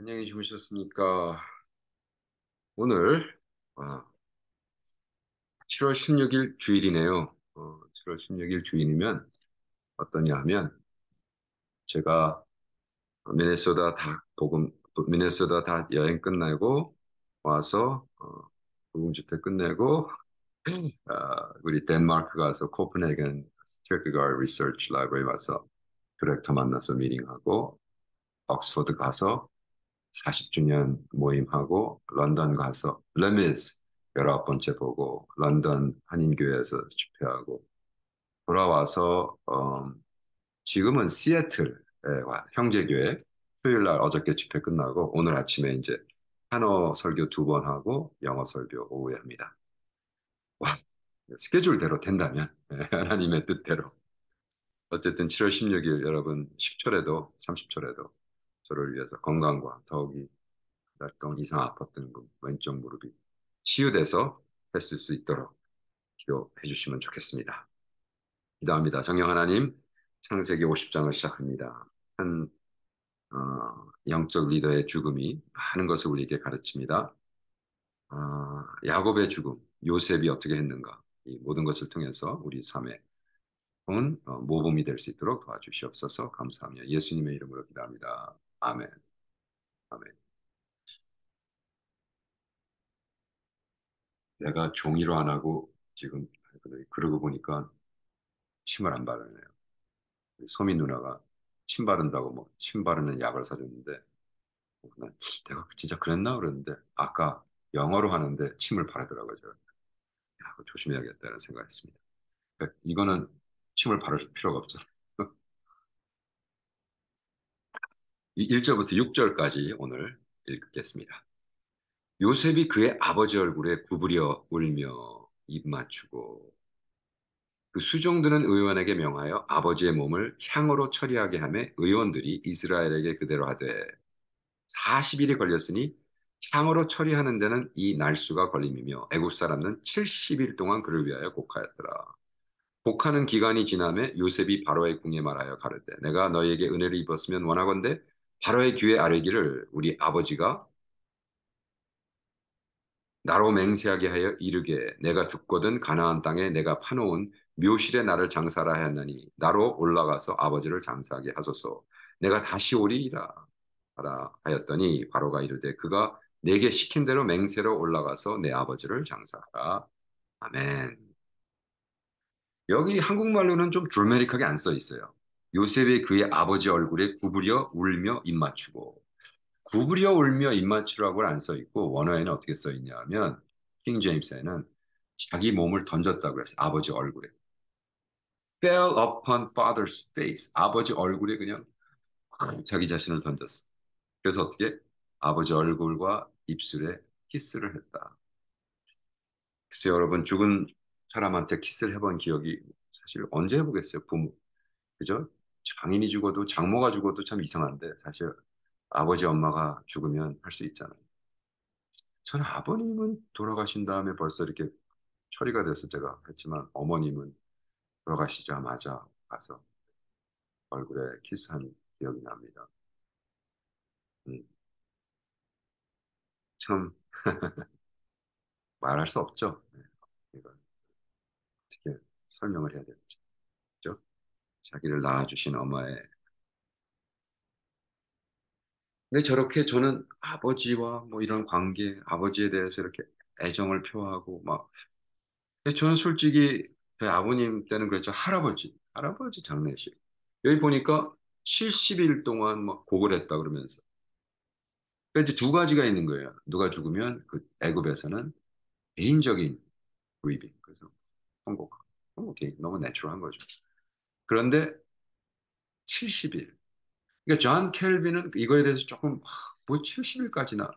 안녕히 주무셨습니까? 오늘 7월 16일 주일이네요. 7월 16일 주일이면 어떠냐 하면 제가 미네소다 다 여행 끝내고 와서 부흥 집회 끝내고 우리 덴마크 가서 코펜하겐 스티어크가르 리서치 라이브러리 와서 디렉터 만나서 미팅하고 옥스퍼드 가서 40주년 모임하고 런던 가서 레미스 19번째 보고 런던 한인교회에서 집회하고 돌아와서 지금은 시애틀에 와 형제교회 토요일 날 어저께 집회 끝나고 오늘 아침에 이제 한어 설교 2번 하고 영어 설교 오후에 합니다. 와, 스케줄대로 된다면 하나님의 뜻대로 어쨌든 7월 16일 여러분 10초라도 30초라도 저를 위해서 건강과 더욱이 달 동안 이상 아팠던 그 왼쪽 무릎이 치유돼서 했을 수 있도록 기도해 주시면 좋겠습니다. 기도합니다. 성령 하나님, 창세기 50장을 시작합니다. 한 영적 리더의 죽음이 많은 것을 우리에게 가르칩니다. 야곱의 죽음, 요셉이 어떻게 했는가, 이 모든 것을 통해서 우리 삶에 좋은 모범이 될 수 있도록 도와주시옵소서. 감사하며 예수님의 이름으로 기도합니다. 아멘. 아멘. 내가 종이로 안 하고 지금 그러고 보니까 침을 안 바르네요. 소민 누나가 침 바른다고 뭐 침 바르는 약을 사줬는데 난 내가 진짜 그랬나 그랬는데 아까 영어로 하는데 침을 바르더라고요. 제가 야, 그거 조심해야겠다는 생각했습니다. 그러니까 이거는 침을 바를 필요가 없잖아요. 1절부터 6절까지 오늘 읽겠습니다. 요셉이 그의 아버지 얼굴에 구부려 울며 입 맞추고 그 수종드는 의원에게 명하여 아버지의 몸을 향으로 처리하게 하며 의원들이 이스라엘에게 그대로 하되 40일이 걸렸으니 향으로 처리하는 데는 이 날수가 걸림이며 애굽 사람은 70일 동안 그를 위하여 곡하였더라. 곡하는 기간이 지나매 요셉이 바로의 궁에 말하여 가르되 내가 너희에게 은혜를 입었으면 원하건대 바로의 귀에 아뢰기를 우리 아버지가 나로 맹세하게 하여 이르게 내가 죽거든 가나안 땅에 내가 파놓은 묘실에 나를 장사라 하였나니 나로 올라가서 아버지를 장사하게 하소서 내가 다시 오리이라 하라 하였더니 바로가 이르되 그가 내게 시킨 대로 맹세로 올라가서 내 아버지를 장사하라. 아멘. 여기 한국말로는 좀 드라마틱하게 안 써 있어요. 요셉이 그의 아버지 얼굴에 구부려 울며 입 맞추고 구부려 울며 입 맞추라고는 안 써 있고 원어에는 어떻게 써 있냐면 킹 제임스에는 자기 몸을 던졌다고 했어요. 아버지 얼굴에. fell upon father's face. 아버지 얼굴에 그냥 자기 자신을 던졌어. 그래서 어떻게? 아버지 얼굴과 입술에 키스를 했다. 글쎄 여러분 죽은 사람한테 키스를 해본 기억이 사실 언제 해보겠어요? 부모. 그죠? 장인이 죽어도 장모가 죽어도 참 이상한데 사실 아버지 엄마가 죽으면 할 수 있잖아요. 저는 아버님은 돌아가신 다음에 벌써 이렇게 처리가 돼서 제가 했지만 어머님은 돌아가시자마자 가서 얼굴에 키스한 기억이 납니다. 음, 참 말할 수 없죠. 네, 이걸 어떻게 설명을 해야 될지. 그죠? 자기를 낳아주신 엄마의. 근데 저렇게 저는 아버지와 뭐 이런 관계, 아버지에 대해서 이렇게 애정을 표하고 막. 근데 저는 솔직히 저희 아버님 때는 그랬죠. 할아버지 장례식. 여기 보니까 70일 동안 막 곡을 했다 그러면서. 그러니까 이제 두 가지가 있는 거예요. 누가 죽으면 그 애굽에서는 개인적인 그리빙. 그래서 통곡. 통곡이 너무 내추럴한 거죠. 그런데 70일. 그러니까 존 켈빈은 이거에 대해서 조금 뭐 70일까지나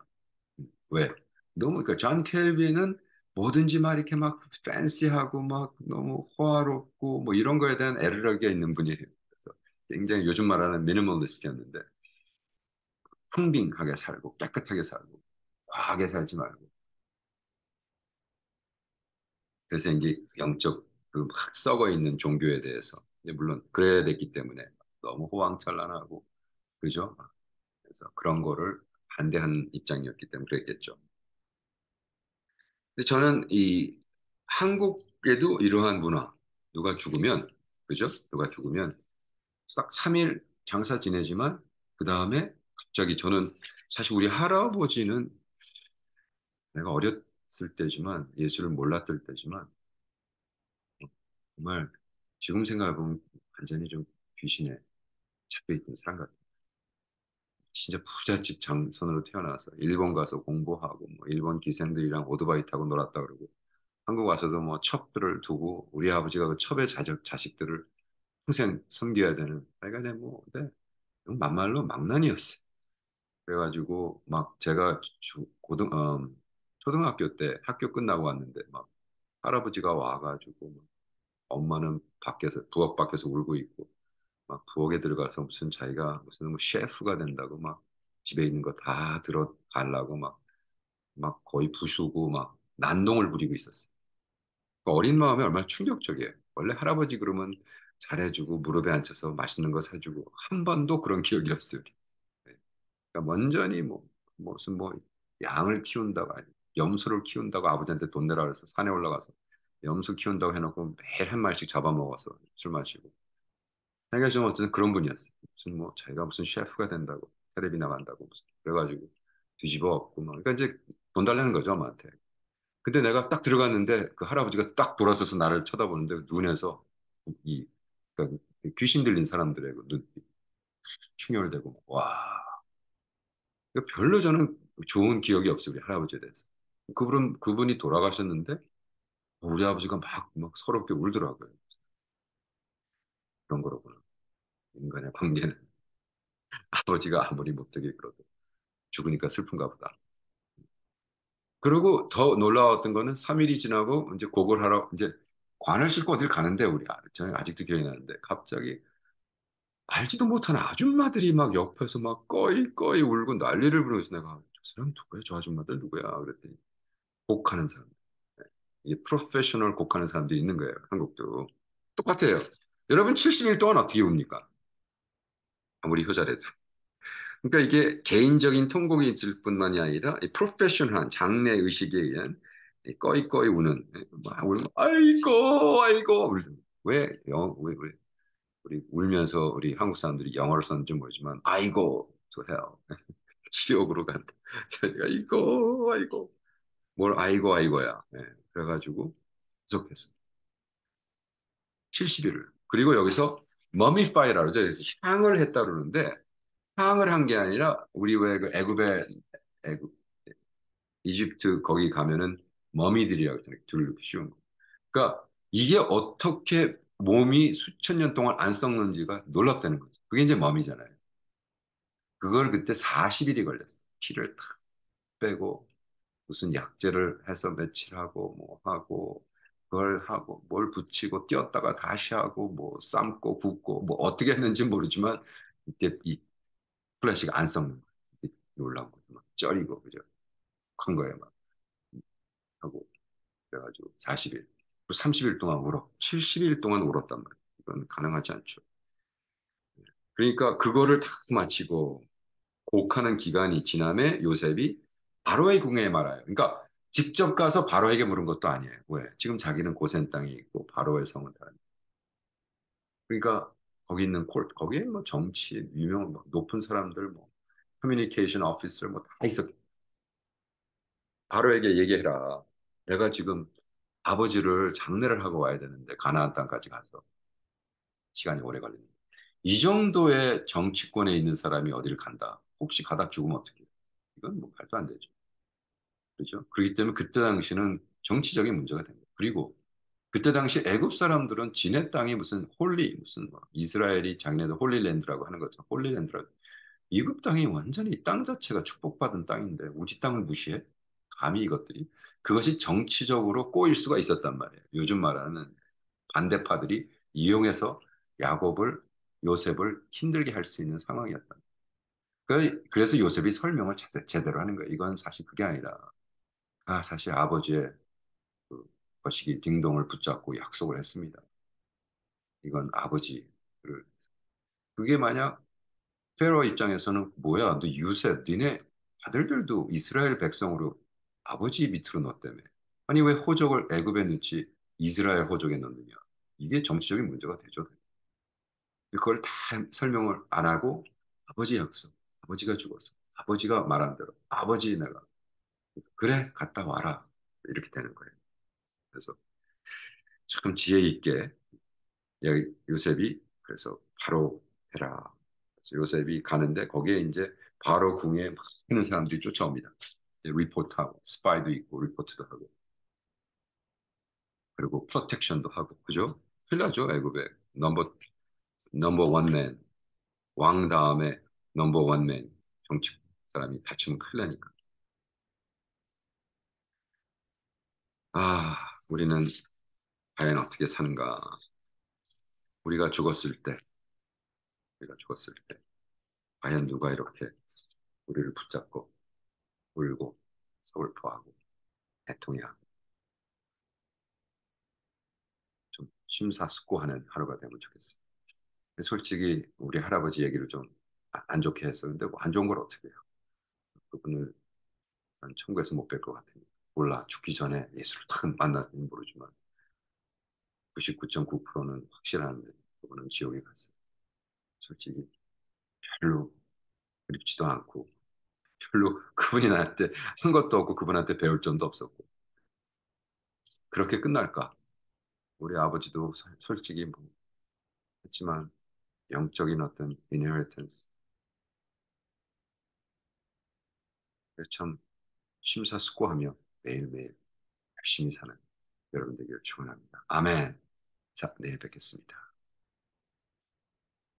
왜? 너무 그러니까 존 켈빈은 뭐든지 막 이렇게 막 팬시하고 막 너무 호화롭고 뭐 이런 거에 대한 에러가 있는 분이에요. 그래서 굉장히 요즘 말하는 미니멀리스트였는데 풍빙하게 살고 깨끗하게 살고 과하게 살지 말고 그래서 이제 영적 그 막 썩어 있는 종교에 대해서 이제 물론 그래야 됐기 때문에 너무 호황찬란하고 그죠? 그래서 그런 거를 반대한 입장이었기 때문에 그랬겠죠. 근데 저는 이 한국에도 이러한 문화, 누가 죽으면, 그죠? 누가 죽으면 딱 3일 장사 지내지만 그 다음에 갑자기 저는 사실 우리 할아버지는 내가 어렸을 때지만 예수를 몰랐을 때지만 정말 지금 생각해보면 완전히 좀 귀신에 잡혀있던 사람 같아요. 진짜 부잣집 장손으로 태어나서 일본 가서 공부하고 뭐 일본 기생들이랑 오토바이 타고 놀았다 그러고 한국 와서도 뭐 첩들을 두고 우리 아버지가 그 첩의 자식들을 평생 섬겨야 되는 하여간에 뭐 네, 막말로 망난이었어요. 그래가지고 막 제가 초등학교 때 학교 끝나고 왔는데 막 할아버지가 와가지고 막 엄마는 밖에서 부엌 밖에서 울고 있고 막 부엌에 들어가서 무슨 자기가 무슨 뭐 셰프가 된다고 막 집에 있는 거 다 들어가려고 막 거의 부수고 막 난동을 부리고 있었어요. 그 어린 마음이 얼마나 충격적이에요. 원래 할아버지 그러면 잘해주고 무릎에 앉혀서 맛있는 거 사주고 한 번도 그런 기억이 없어요. 네. 그러니까 완전히 뭐 무슨 뭐 양을 키운다고 아니 염소를 키운다고 아버지한테 돈 내라 그래서 산에 올라가서 염소 키운다고 해놓고 매일 한 마리씩 잡아먹어서 술 마시고 자기가 좀 어쨌든 그런 분이었어요. 무슨 뭐 자기가 무슨 셰프가 된다고 텔레비 나간다고 무슨 그래가지고 뒤집어 엎고 막 그러니까 이제 돈 달라는 거죠 엄마한테. 근데 내가 딱 들어갔는데 그 할아버지가 딱 돌아서서 나를 쳐다보는데 눈에서 이 그러니까 귀신 들린 사람들의 그 눈빛 충혈되고 와 별로 저는 좋은 기억이 없어요 우리 할아버지에 대해서. 그분이 돌아가셨는데 우리 아버지가 막 서럽게 울더라고요. 그런 거로구나. 인간의 관계는 아버지가 아무리 못되게 그러도 죽으니까 슬픈가 보다. 그리고 더 놀라웠던 거는 3일이 지나고 이제 곡을 하러 이제 관을 싣고 어딜 가는데 저는 아직도 기억이 나는데 갑자기 알지도 못하는 아줌마들이 막 옆에서 막 꺼이꺼이 울고 난리를 부르면서 내가 저 사람 누구야? 저 아줌마들 누구야? 그랬더니 곡하는 사람. 이게 프로페셔널 곡하는 사람들이 있는 거예요. 한국도. 똑같아요. 여러분 70일 동안 어떻게 웁니까? 아무리 효자래도. 그러니까 이게 개인적인 통곡이 있을 뿐만이 아니라 이 프로페셔널한 장래 의식에 의한 이 꺼이꺼이 우는 막 울면 아이고 아이고 왜 우리 울면서 우리 한국 사람들이 영어를 썼는지 모르지만 아이고 to hell 지옥으로 간다. 저희가 이거 아이고 뭘 아이고 아이고야. 그래가지고 계속했어. 70일을. 그리고 여기서 머미파이라고 그러죠. 그래서 향을 했다 그러는데 향을 한 게 아니라 우리 왜 그 애굽 이집트 거기 가면은 머미들이라고 그러잖아요. 둘 쉬운 거. 그러니까 이게 어떻게 몸이 수천 년 동안 안 썩는지가 놀랍다는 거죠. 그게 이제 머미잖아요. 그걸 그때 40일이 걸렸어. 피를 다 빼고 무슨 약재를 해서 며칠 하고 뭐 하고 그걸 하고 뭘 붙이고 띄었다가 다시 하고 뭐 삶고 굽고 뭐 어떻게 했는지 모르지만 이때 이 플래시가 안 썩는 거예요. 놀라운 거죠. 막 ጨ리고 그죠? 큰 거예요 막 하고 그래가지고 40일, 30일 동안 울어, 70일 동안 울었단 말이에요. 이건 가능하지 않죠. 그러니까 그거를 다 마치고 곡하는 기간이 지남에 요셉이 바로의 궁에 말아요. 그러니까 직접 가서 바로에게 물은 것도 아니에요. 왜? 지금 자기는 고센 땅에 있고 바로의 성은 다. 그러니까 거기 있는 거기에 뭐 정치 유명 뭐 높은 사람들 뭐 커뮤니케이션 오피서 뭐 다 있었. 바로에게 얘기해라. 내가 지금 아버지를 장례를 하고 와야 되는데 가나안 땅까지 가서 시간이 오래 걸립니다. 이 정도의 정치권에 있는 사람이 어디를 간다. 혹시 가다 죽으면 어떻게 해요? 이건 뭐 말도 안 되죠. 그렇죠? 그렇기 때문에 그때 당시는 정치적인 문제가 된 거예요. 그리고 그때 당시 애굽 사람들은 지네 땅이 무슨 무슨 뭐 이스라엘이 작년에 홀리랜드라고 하는 거죠. 홀리랜드라고. 이굽 땅이 완전히 땅 자체가 축복받은 땅인데 우리 땅을 무시해? 감히 이것들이 그것이 정치적으로 꼬일 수가 있었단 말이에요. 요즘 말하는 반대파들이 이용해서 야곱을 요셉을 힘들게 할 수 있는 상황이었다. 그래서 요셉이 설명을 제대로 하는 거예요. 이건 사실 그게 아니라 사실 아버지의 그 거시기 딩동을 붙잡고 약속을 했습니다. 이건 아버지를 그게 만약 페로 입장에서는 뭐야 너 요셉 니네 아들들도 이스라엘 백성으로 아버지 밑으로 넣었다며. 아니 왜 호적을 애굽에 넣지 이스라엘 호적에 넣느냐. 이게 정치적인 문제가 되죠. 그걸 다 설명을 안 하고 아버지 약속, 아버지가 죽었어. 아버지가 말한 대로 아버지 내가 그래 갔다 와라 이렇게 되는 거예요. 그래서 참 지혜 있게 요셉이 그래서 바로 해라. 그래서 요셉이 가는데 거기에 이제 바로 궁에 많은 사람들이 쫓아옵니다. 리포트하고 스파이도 있고 리포트도 하고 그리고 프로텍션도 하고 그죠? 큰일 나죠 애굽에 넘버 원맨 왕 다음에 넘버 원맨 정치 사람이 다치면 큰일 나니까 아 우리는 과연 어떻게 사는가 우리가 죽었을 때 우리가 죽었을 때 과연 누가 이렇게 우리를 붙잡고 울고 서글퍼하고 애통해하고 좀 심사숙고하는 하루가 되면 좋겠어요. 솔직히 우리 할아버지 얘기를 좀 안 좋게 해서 근데 뭐안 좋은 걸 어떻게 해요? 그분을 난 천국에서 못 뵐 것 같으니 몰라 죽기 전에 예수를 딱 만났으면 모르지만 99.9%는 확실한데 그분은 지옥에 갔어요. 솔직히 별로 그립지도 않고 별로 그분이 나한테 한 것도 없고 그분한테 배울 점도 없었고 그렇게 끝날까? 우리 아버지도 솔직히 뭐 했지만 영적인 어떤 inheritance 참 심사숙고하며 매일매일 열심히 사는 여러분 되기를 축원합니다. 아멘. 자, 내일 뵙겠습니다.